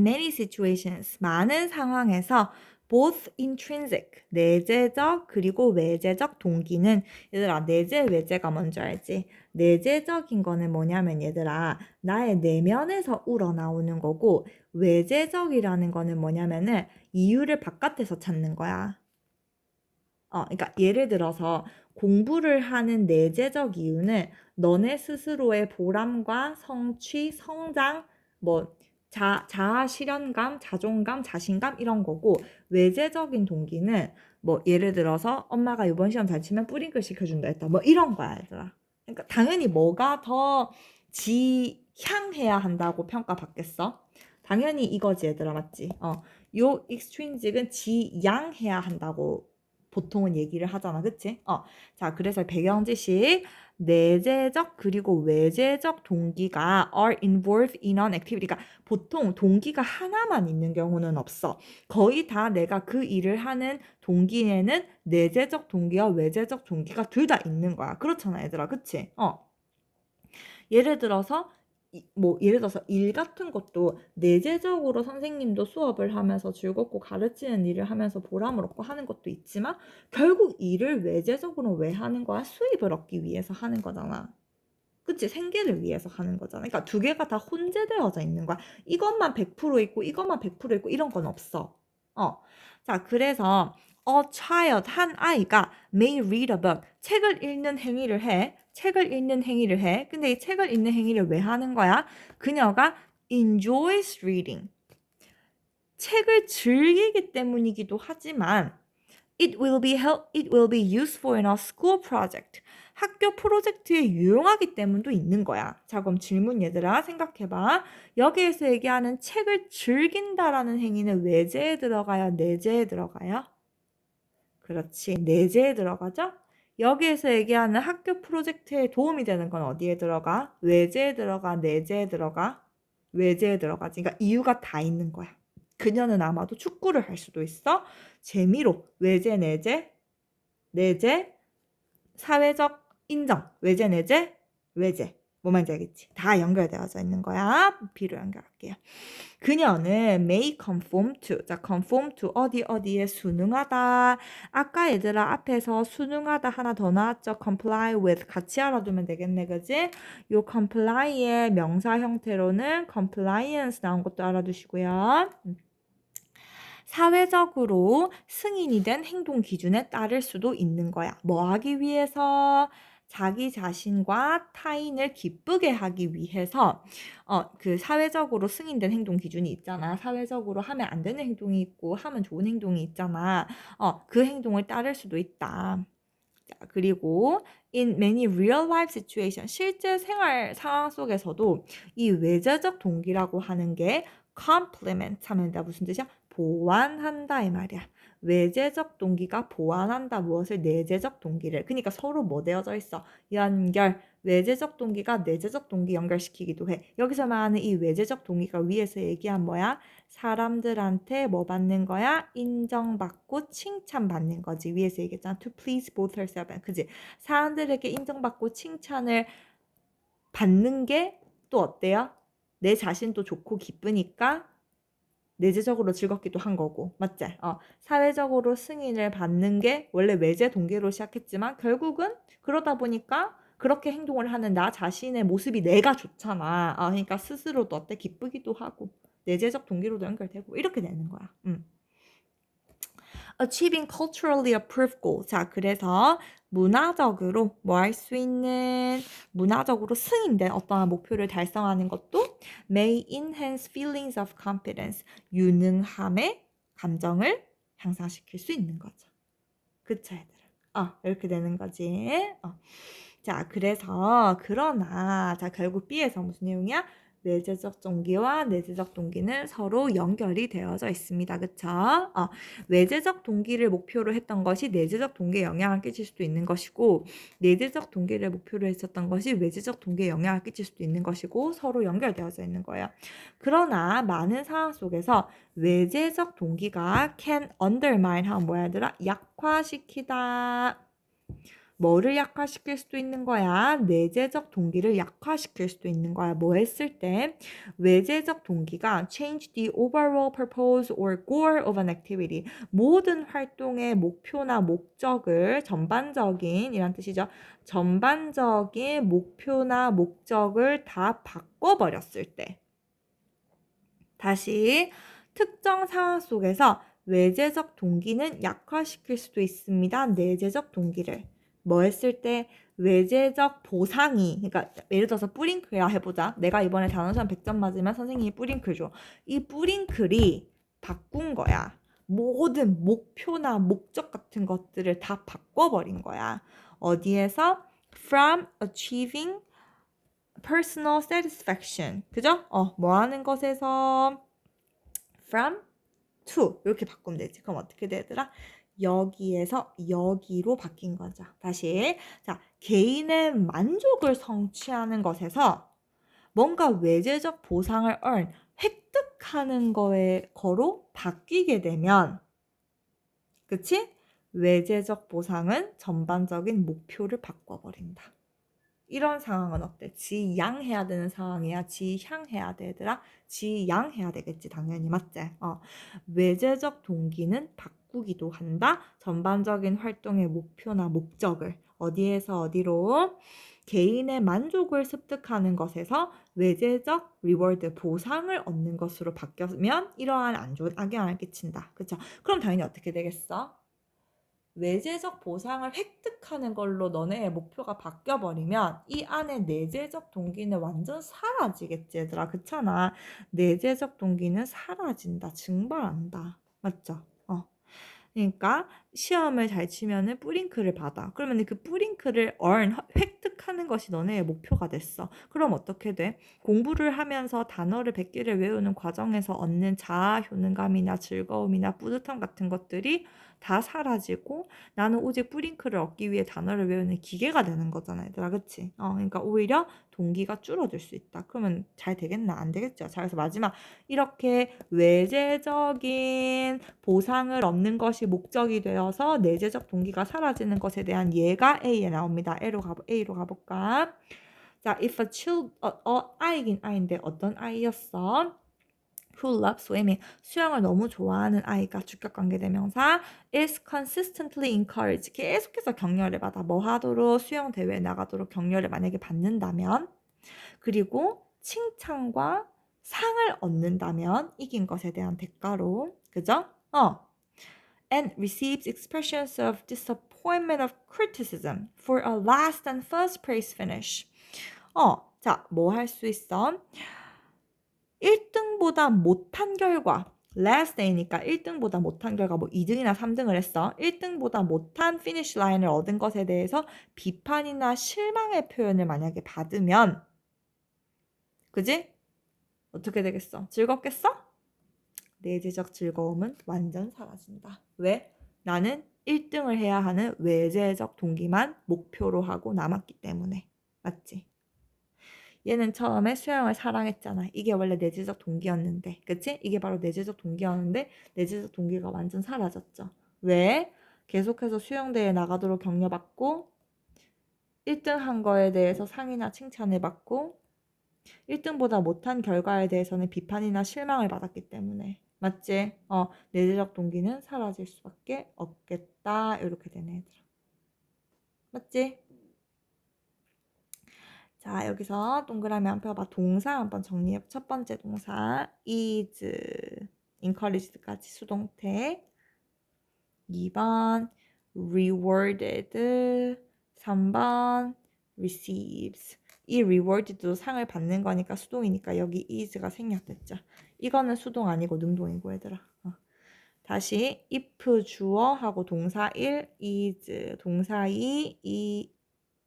many situations, 많은 상황에서 both intrinsic, 내재적 그리고 외재적 동기는 얘들아 내재 외재가 뭔지 알지? 내재적인 거는 뭐냐면 얘들아 나의 내면에서 우러나오는 거고 외재적이라는 거는 뭐냐면은 이유를 바깥에서 찾는 거야. 그러니까 예를 들어서 공부를 하는 내재적 이유는 너네 스스로의 보람과 성취, 성장, 뭐 자아 실현감, 자존감, 자신감 이런 거고 외재적인 동기는 뭐 예를 들어서 엄마가 이번 시험 잘 치면 뿌링클 시켜준다 했다 뭐 이런 거야 얘들아. 그러니까 당연히 뭐가 더 지향해야 한다고 평가받겠어? 당연히 이거지 얘들아 맞지? 요 extrinsic은 지양해야 한다고 보통은 얘기를 하잖아. 그치? 자, 그래서 배경 지식 내재적 그리고 외재적 동기가 are involved in an activity. 그러니까 보통 동기가 하나만 있는 경우는 없어. 거의 다 내가 그 일을 하는 동기에는 내재적 동기와 외재적 동기가 둘 다 있는 거야. 그렇잖아, 얘들아. 그치? 예를 들어서 예를 들어서 일 같은 것도 내재적으로 선생님도 수업을 하면서 즐겁고 가르치는 일을 하면서 보람을 얻고 하는 것도 있지만 결국 일을 외재적으로 왜 하는 거야? 수입을 얻기 위해서 하는 거잖아. 그치? 생계를 위해서 하는 거잖아. 그러니까 두 개가 다 혼재되어져 있는 거야. 이것만 100% 있고 이것만 100% 있고 이런 건 없어. 자, 그래서 a child, 한 아이가 may read a book, 책을 읽는 행위를 해. 책을 읽는 행위를 해. 근데 이 책을 읽는 행위를 왜 하는 거야? 그녀가 enjoys reading. 책을 즐기기 때문이기도 하지만 it will be useful in a school project. 학교 프로젝트에 유용하기 때문도 있는 거야. 자, 그럼 질문 얘들아 생각해봐. 여기에서 얘기하는 책을 즐긴다라는 행위는 외재에 들어가요? 내재에 들어가요? 그렇지. 내재에 들어가죠? 여기에서 얘기하는 학교 프로젝트에 도움이 되는 건 어디에 들어가? 외재에 들어가? 내재에 들어가? 외재에 들어가지. 그러니까 이유가 다 있는 거야. 그녀는 아마도 축구를 할 수도 있어. 재미로 외재, 내재, 내재, 사회적 인정, 외재, 내재, 외재. 뭐 말인지 알겠지? 다 연결되어져 있는 거야. B로 연결할게요. 그녀는 may conform to. 자, conform to 어디에 순응하다. 아까 얘들아 앞에서 순응하다 하나 더 나왔죠. comply with 같이 알아두면 되겠네. 그지? 요 comply의 명사 형태로는 compliance 나온 것도 알아두시고요. 사회적으로 승인이 된 행동 기준에 따를 수도 있는 거야. 뭐 하기 위해서? 자기 자신과 타인을 기쁘게 하기 위해서 그 사회적으로 승인된 행동 기준이 있잖아. 사회적으로 하면 안 되는 행동이 있고 하면 좋은 행동이 있잖아. 그 행동을 따를 수도 있다. 자, 그리고 in many real life situation, 실제 생활 상황 속에서도 이 외재적 동기라고 하는 게 complement 하면 다 무슨 뜻이야? 보완한다 이 말이야. 외재적 동기가 보완한다 무엇을? 내재적 동기를. 그러니까 서로 뭐 되어져 있어? 연결. 외재적 동기가 내재적 동기 연결시키기도 해. 여기서 말하는 이 외재적 동기가 위에서 얘기한 뭐야? 사람들한테 뭐 받는 거야? 인정받고 칭찬받는 거지. 위에서 얘기했잖아. To please both herself. 그지? 사람들에게 인정받고 칭찬을 받는 게 또 어때요? 내 자신도 좋고 기쁘니까 내재적으로 즐겁기도 한 거고. 맞지? 사회적으로 승인을 받는 게 원래 외재 동기로 시작했지만 결국은 그러다 보니까 그렇게 행동을 하는 나 자신의 모습이 내가 좋잖아. 그러니까 스스로도 어때? 기쁘기도 하고 내재적 동기로도 연결되고 이렇게 되는 거야. Achieving culturally approved goal. 자, 그래서 문화적으로 뭐 할 수 있는 문화적으로 승인된 어떠한 목표를 달성하는 것도 may enhance feelings of competence. 유능함의 감정을 향상시킬 수 있는 거죠. 그쵸, 얘들아? 이렇게 되는 거지. 자, 그래서 그러나 자, 결국 B에서 무슨 내용이야? 외재적 동기와 내재적 동기는 서로 연결이 되어져 있습니다. 그쵸? 외재적 동기를 목표로 했던 것이 내재적 동기에 영향을 끼칠 수도 있는 것이고 내재적 동기를 목표로 했었던 것이 외재적 동기에 영향을 끼칠 수도 있는 것이고 서로 연결되어져 있는 거예요. 그러나 많은 상황 속에서 외재적 동기가 can undermine 하면 뭐야 얘들아? 약화시키다. 뭐를 약화시킬 수도 있는 거야? 내재적 동기를 약화시킬 수도 있는 거야. 뭐 했을 때? 외재적 동기가 change the overall purpose or goal of an activity. 모든 활동의 목표나 목적을 전반적인 이란 뜻이죠. 전반적인 목표나 목적을 다 바꿔버렸을 때. 다시 특정 상황 속에서 외재적 동기는 약화시킬 수도 있습니다. 내재적 동기를. 뭐 했을 때 외재적 보상이 그러니까 예를 들어서 뿌링클이라 해보자. 내가 이번에 단어 시험 100점 맞으면 선생님이 뿌링클 줘. 이 뿌링클이 바꾼 거야. 모든 목표나 목적 같은 것들을 다 바꿔버린 거야. 어디에서? From achieving personal satisfaction. 그죠? 뭐 하는 것에서 from to 이렇게 바꾸면 되지. 그럼 어떻게 되더라? 여기에서 여기로 바뀐 거죠. 다시. 자, 개인의 만족을 성취하는 것에서 뭔가 외재적 보상을 획득하는 거로 바뀌게 되면 그치? 외재적 보상은 전반적인 목표를 바꿔버린다. 이런 상황은 어때? 지양해야 되는 상황이야? 지향해야 되더라? 지양해야 되겠지 당연히 맞지? 외재적 동기는 바꾸기도 한다. 전반적인 활동의 목표나 목적을 어디에서 어디로? 개인의 만족을 습득하는 것에서 외재적 리워드 보상을 얻는 것으로 바뀌면 이러한 안 좋은 악영향을 끼친다. 그쵸? 그럼 당연히 어떻게 되겠어? 외재적 보상을 획득하는 걸로 너네의 목표가 바뀌어버리면 이 안에 내재적 동기는 완전 사라지겠지 얘들아. 그렇잖아. 내재적 동기는 사라진다. 증발한다. 맞죠? 그러니까 시험을 잘 치면은 뿌링클을 받아. 그러면 그 뿌링클을 획득하는 것이 너네의 목표가 됐어. 그럼 어떻게 돼? 공부를 하면서 단어를 100개를 외우는 과정에서 얻는 자아 효능감이나 즐거움이나 뿌듯함 같은 것들이 다 사라지고 나는 오직 뿌링클을 얻기 위해 단어를 외우는 기계가 되는 거잖아, 얘들아. 그치? 그러니까 오히려 동기가 줄어들 수 있다. 그러면 잘 되겠나? 안 되겠죠. 자, 그래서 마지막 이렇게 외재적인 보상을 얻는 것이 목적이 되어서 내재적 동기가 사라지는 것에 대한 예가 A에 나옵니다. A로 가볼까? 자, if a child, 아이긴 아이인데 어떤 아이였어? who loves swimming, 수영을 너무 좋아하는 아이가 주격관계대명사 is consistently encouraged, 계속해서 격려를 받아. 뭐 하도록? 수영 대회에 나가도록 격려를 만약에 받는다면, 그리고 칭찬과 상을 얻는다면 이긴 것에 대한 대가로, 그죠? And receives expressions of disappointment of criticism for a last and first place finish. 자, 뭐 할 수 있어? 1등보다 못한 결과, last day니까 1등보다 못한 결과, 뭐 2등이나 3등을 했어. 1등보다 못한 피니시 라인을 얻은 것에 대해서 비판이나 실망의 표현을 만약에 받으면, 그지? 어떻게 되겠어? 즐겁겠어? 내재적 즐거움은 완전 사라진다. 왜? 나는 1등을 해야 하는 외재적 동기만 목표로 하고 남았기 때문에. 맞지? 얘는 처음에 수영을 사랑했잖아. 이게 원래 내재적 동기였는데. 그치? 이게 바로 내재적 동기였는데 내재적 동기가 완전 사라졌죠. 왜? 계속해서 수영대회에 나가도록 격려받고 1등 한 거에 대해서 상이나 칭찬을 받고 1등보다 못한 결과에 대해서는 비판이나 실망을 받았기 때문에. 맞지? 내재적 동기는 사라질 수밖에 없겠다. 이렇게 되네, 얘들아. 맞지? 자, 여기서 동그라미 한 펴봐. 동사 한번 정리해. 첫 번째 동사 is, encouraged까지 수동태. 2번 rewarded, 3번 receives. 이 rewarded도 상을 받는 거니까 수동이니까 여기 is가 생략됐죠. 이거는 수동 아니고 능동이고 얘들아. 다시 if 주어하고 동사 1 is, 동사 2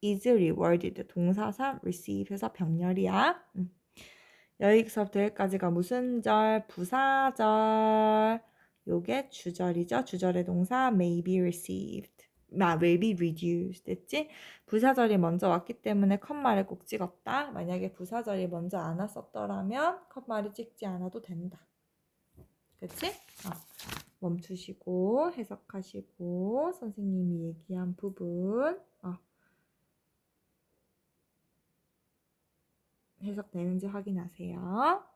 is rewarded, 동사 3 receive 해서 병렬이야. 여기서부터 여기까지가 무슨 절? 부사절. 요게 주절이죠. 주절의 동사 may be received, may be reduced 됐지? 부사절이 먼저 왔기 때문에 컴마를 꼭 찍었다. 만약에 부사절이 먼저 안 왔었더라면 컴마를 찍지 않아도 된다. 그치? 멈추시고 해석하시고 선생님이 얘기한 부분 해석되는지 확인하세요.